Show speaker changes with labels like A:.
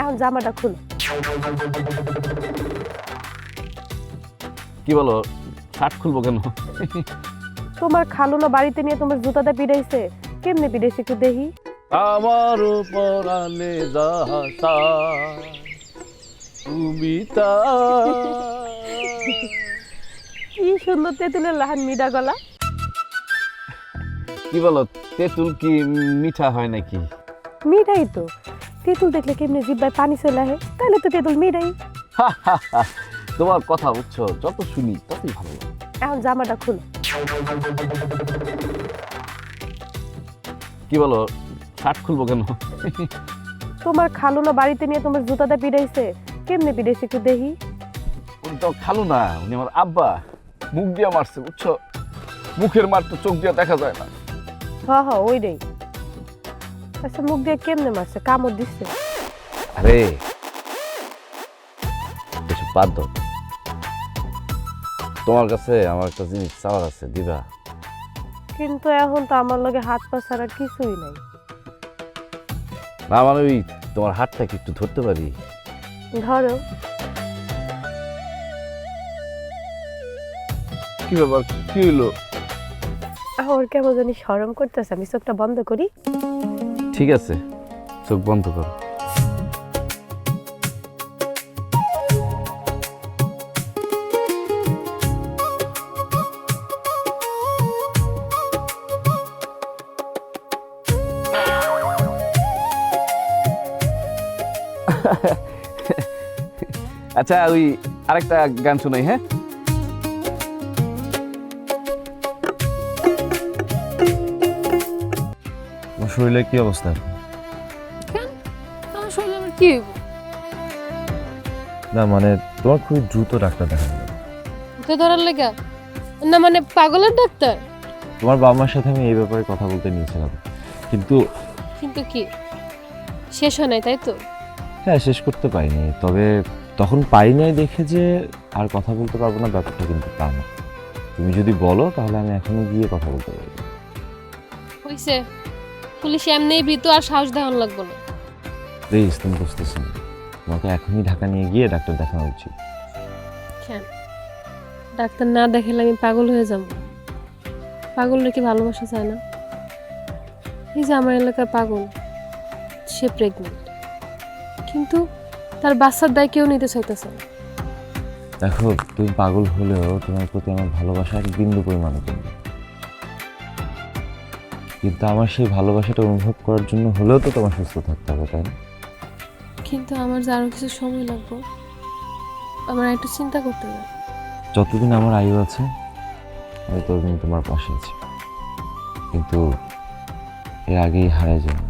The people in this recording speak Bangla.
A: এখন জামাটা খুলো।
B: কি বলো, শার্ট খুলবো কেন?
A: তোমার খালু না বাড়িতে নিয়ে তোমার জুতাটা পিড়াইছে, কেমনে পিড়াইছে একটু দেখি।
B: আমার পরানে যাহা তুমি তা।
A: কি সুন্দর তেঁতুলের লাহান মিডা গলা।
B: কি বলো, তেঁতুল কি মিঠা হয় নাকি?
A: মিঠাই তো, তেঁতুল দেখলে কেমনে জিব্বায় পানি চলে আহে, তাহলে তো তেঁতুল মিঠাই।
B: তোমার কথা বুঝছো, যত শুনি ততই ভালো লাগে।
A: এখন জামাটা খুলো।
B: কি বলো, শার্ট খুলবো কেন?
A: তোমার খালু না বাড়িতে নিয়ে তোমার জুতাটা পিড়াইছে, কেমনে পিড়াইছে একটু দেখি।
B: উনি তো খালু না, উনি আমার আব্বা। মুখ দিয়ে মারছে বুঝছো, মুখের মার তো চোখ দিয়ে দেখা যায় না।
A: হ ওইটাই। আচ্ছা মুখ দিয়ে কেমনে মারছে, কামড় দিচ্ছে?
B: আরে এসব বাদ দাও। তোমার কাছে আমার একটা জিনিস চাওয়ার আছে, দিবা?
A: কিন্তু এখন তো আমার লগে হাত পা ছাড়া কিছুই নাই।
B: না মানে ওই তোমার হাতটা কি একটু ধরতে পারি?
A: ধরো।
B: কি ব্যাপার, কি হইলো?
A: আমার কেমন জানি শরম করতেছে, আমি চোখটা বন্ধ করি।
B: ঠিক আছে, চোখ বন্ধ করো। আচ্ছা ওই আরেকটা গান শোনাই, হ্যাঁ?
C: তোমার শরীরের কি অবস্থা?
D: কেন আমার শরীরে আমার কি হইব?
C: না মানে তোমার খুব দ্রুত ডাক্তার দেখানো লাগবে।
D: তো ধরার লেগা না, মানে পাগলের ডাক্তার?
C: তোমার বাবা মার সাথে আমি এই ব্যাপারে কথা বলতে নিয়েছিলাম, কিন্তু
D: কিন্তু কি শেষ হয় নাই, তাই তো?
C: হ্যাঁ শেষ করতে পারিনি। তবে তখন পারি নাই দেখে যে আর কথা বলতে পারবো না, ব্যাপারটা কিন্তু তা না। তুমি যদি বলো তাহলে আমি এখনই গিয়ে কথা বলতে পারবো।
D: হইছে, পুলিশ এমনি ভীত, আর সাহস দেখানো লাগবে না।
C: প্লিজ তুমি বুঝতেছো না, তোমাকে এখনই ঢাকা নিয়ে গিয়ে ডাক্তার দেখানো উচিত।
D: কেন ডাক্তার না দেখালে আমি পাগল হয়ে যাব? পাগলের কি ভালোবাসা চায় না? এই যে আমার এলাকার পাগল, সে প্রেগনেন্ট, কিন্তু তার বাচ্চার দায় কেউ নিতে চাইতেছে না।
C: দেখো তুমি পাগল হলেও তোমার প্রতি আমার ভালোবাসা এক বিন্দু পরিমাণে কমবে, কিন্তু আমার সেই ভালোবাসাটা অনুভব করার জন্য হলেও তো তোমার সুস্থ থাকতে হবে, তাই না?
D: কিন্তু আমার যে আরো কিছু সময় লাগবে, আমার একটু চিন্তা করতে হবে।
C: যতদিন আমার আয়ু আছে আমি ততদিন তোমার পাশে আছি, কিন্তু এর আগেই হারিয়ে যাবে।